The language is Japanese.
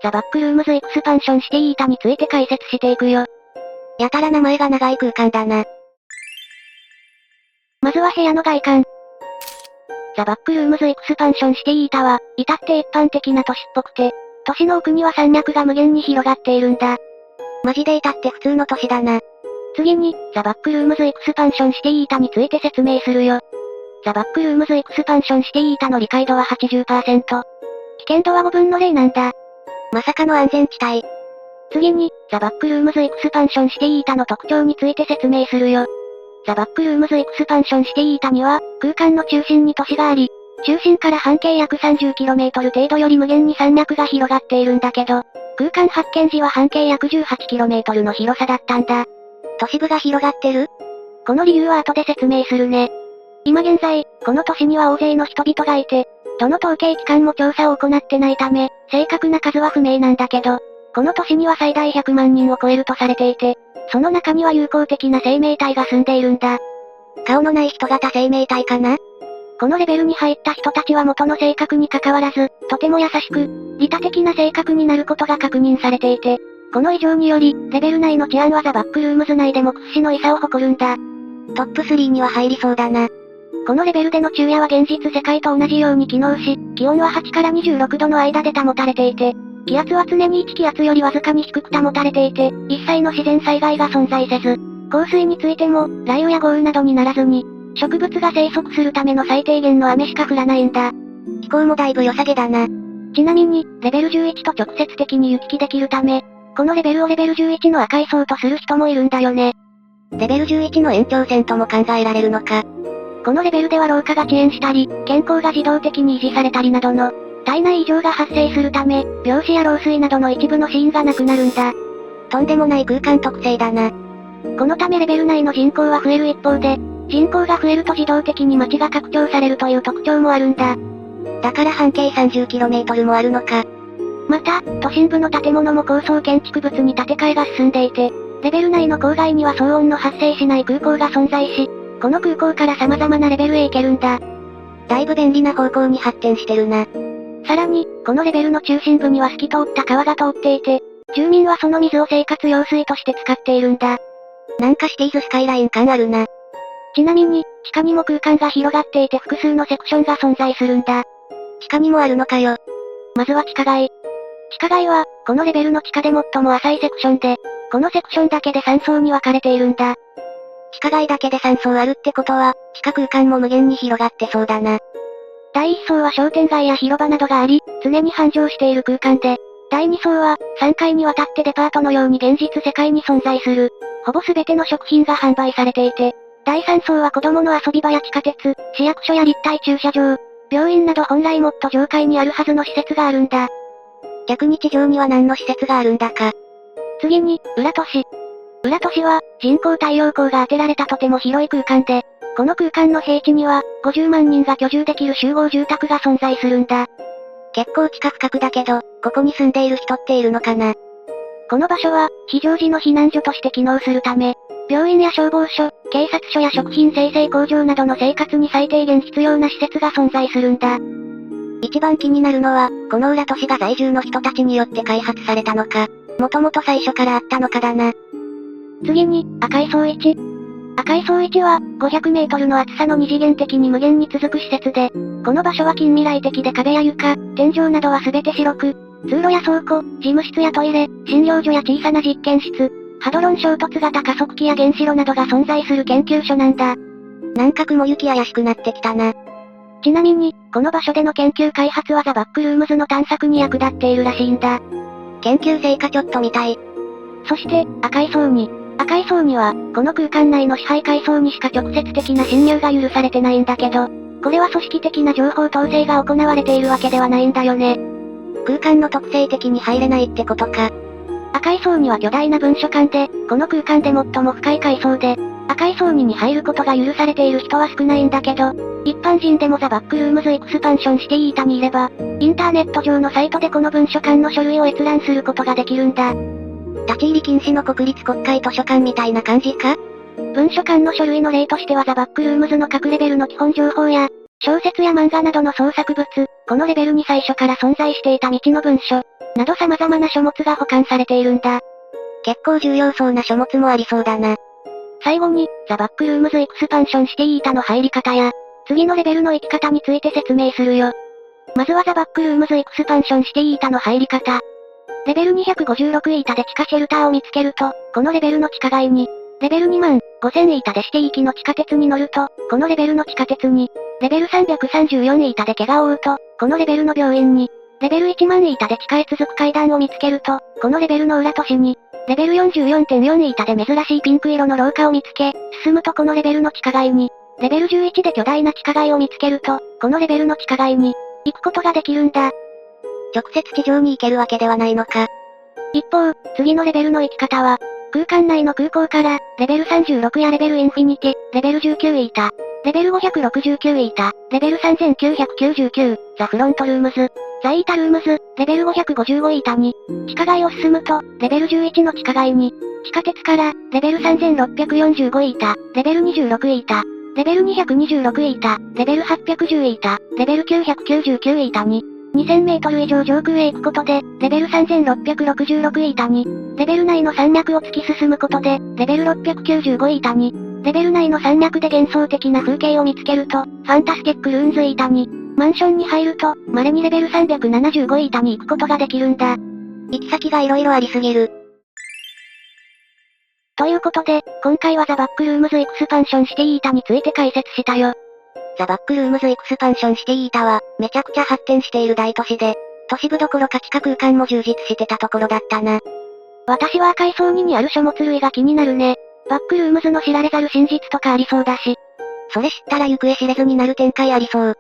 ザ・バックルームズ・エクスパンションシティ・イータについて解説していくよ。やたら名前が長い空間だな。まずは部屋の外観。ザ・バックルームズ・エクスパンションシティ・イータは、至って一般的な都市っぽくて、都市の奥には山脈が無限に広がっているんだ。マジで至って普通の都市だな。次に、ザ・バックルームズ・エクスパンションシティ・イータについて説明するよ。ザ・バックルームズ・エクスパンションシティ・イータの理解度は 80%。危険度は5分の0なんだ。まさかの安全地帯。次に、ザ・バックルームズ・エクスパンションシティ・イータの特徴について説明するよ。ザ・バックルームズ・エクスパンションシティ・イータには、空間の中心に都市があり、中心から半径約 30km 程度より無限に山脈が広がっているんだけど、空間発見時は半径約 18km の広さだったんだ。都市部が広がってる？この理由は後で説明するね。今現在、この都市には大勢の人々がいて、どの統計機関も調査を行ってないため、正確な数は不明なんだけど、この都市には最大100万人を超えるとされていて、その中には友好的な生命体が住んでいるんだ。顔のない人型生命体かな？このレベルに入った人たちは元の性格に関わらず、とても優しく、利他的な性格になることが確認されていて、この異常により、レベル内の治安はザ・バックルームズ内でも屈指の威差を誇るんだ。トップ3には入りそうだな。このレベルでの昼夜は現実世界と同じように機能し、気温は8から26度の間で保たれていて、気圧は常に1気圧よりわずかに低く保たれていて、一切の自然災害が存在せず、降水についても、雷雨や豪雨などにならずに、植物が生息するための最低限の雨しか降らないんだ。気候もだいぶ良さげだな。ちなみに、レベル11と直接的に行き来できるため、このレベルをレベル11の赤い層とする人もいるんだよね。レベル11の延長線とも考えられるのか。このレベルでは老化が遅延したり、健康が自動的に維持されたりなどの、体内異常が発生するため、病死や老衰などの一部の死因がなくなるんだ。とんでもない空間特性だな。このためレベル内の人口は増える一方で、人口が増えると自動的に街が拡張されるという特徴もあるんだ。だから半径 30km もあるのか。また、都心部の建物も高層建築物に建て替えが進んでいて、レベル内の郊外には騒音の発生しない空港が存在し、この空港から様々なレベルへ行けるんだ。だいぶ便利な方向に発展してるな。さらに、このレベルの中心部には透き通った川が通っていて、住民はその水を生活用水として使っているんだ。なんかシティーズスカイライン感あるな。ちなみに、地下にも空間が広がっていて複数のセクションが存在するんだ。地下にもあるのかよ。まずは地下街。地下街は、このレベルの地下で最も浅いセクションで、このセクションだけで3層に分かれているんだ。地下街だけで3層あるってことは、地下空間も無限に広がってそうだな。第1層は商店街や広場などがあり、常に繁盛している空間で、第2層は、3階にわたってデパートのように現実世界に存在する、ほぼ全ての食品が販売されていて、第3層は子供の遊び場や地下鉄、市役所や立体駐車場、病院など本来もっと上階にあるはずの施設があるんだ。逆に地上には何の施設があるんだか。次に、裏都市。裏都市は、人工太陽光が当てられたとても広い空間で、この空間の平地には、50万人が居住できる集合住宅が存在するんだ。結構地下深くだけど、ここに住んでいる人っているのかな？この場所は、非常時の避難所として機能するため、病院や消防署、警察署や食品生成工場などの生活に最低限必要な施設が存在するんだ。一番気になるのは、この裏都市が在住の人たちによって開発されたのか、もともと最初からあったのかだな。次に、赤い層1。赤い層1は、500メートルの厚さの二次元的に無限に続く施設で、この場所は近未来的で壁や床、天井などは全て白く、通路や倉庫、事務室やトイレ、診療所や小さな実験室、ハドロン衝突型加速器や原子炉などが存在する研究所なんだ。なんか雲行き怪しくなってきたな。ちなみに、この場所での研究開発はザ・バックルームズの探索に役立っているらしいんだ。研究成果ちょっと見たい。そして、赤い層2。赤い層2は、この空間内の支配階層にしか直接的な侵入が許されてないんだけど、これは組織的な情報統制が行われているわけではないんだよね。空間の特性的に入れないってことか。赤い層2は巨大な文書館で、この空間で最も深い階層で、赤い層2に入ることが許されている人は少ないんだけど、一般人でもザ・バックルームズ・エクスパンションシティ・イータにいれば、インターネット上のサイトでこの文書館の書類を閲覧することができるんだ。立ち入り禁止の国立国会図書館みたいな感じか？文書館の書類の例としてはザ・バックルームズの各レベルの基本情報や、小説や漫画などの創作物、このレベルに最初から存在していた未知の文書、など様々な書物が保管されているんだ。結構重要そうな書物もありそうだな。最後に、ザ・バックルームズ・エクスパンションシティータの入り方や、次のレベルの生き方について説明するよ。まずはザ・バックルームズ・エクスパンションシティータの入り方。レベル256イータで地下シェルターを見つけると、このレベルの地下街に、レベル25000イータで指定域の地下鉄に乗ると、このレベルの地下鉄に、レベル334イータで怪我を負うと、このレベルの病院に、レベル10000イータで地下へ続く階段を見つけると、このレベルの裏都市に、レベル44.4イータで珍しいピンク色の廊下を見つけ、進むとこのレベルの地下街に、レベル11で巨大な地下街を見つけると、このレベルの地下街に、行くことができるんだ。直接地上に行けるわけではないのか。一方、次のレベルの行き方は、空間内の空港から、レベル36やレベルインフィニティ、レベル19イータ、レベル569イータ、レベル3999、ザ・フロントルームズ、ザ・イータルームズ、レベル555イータに、地下街を進むと、レベル11の地下街に、地下鉄から、レベル3645イータ、レベル26イータ、レベル226イータ、レベル810イータ、レベル999イータに、2000メートル以上上空へ行くことで、レベル3666イータに、レベル内の山脈を突き進むことで、レベル695イータに、レベル内の山脈で幻想的な風景を見つけると、ファンタスティックルーンズイータに、マンションに入ると、稀にレベル375イータに行くことができるんだ。行き先が色々ありすぎる。ということで、今回はザ・バックルームズ・エクスパンションシティータについて解説したよ。ザ・バックルームズ・エクスパンションシティータは、めちゃくちゃ発展している大都市で、都市部どころか地下空間も充実してたところだったな。私は赤い層2にある書物類が気になるね。バックルームズの知られざる真実とかありそうだし。それ知ったら行方知れずになる展開ありそう。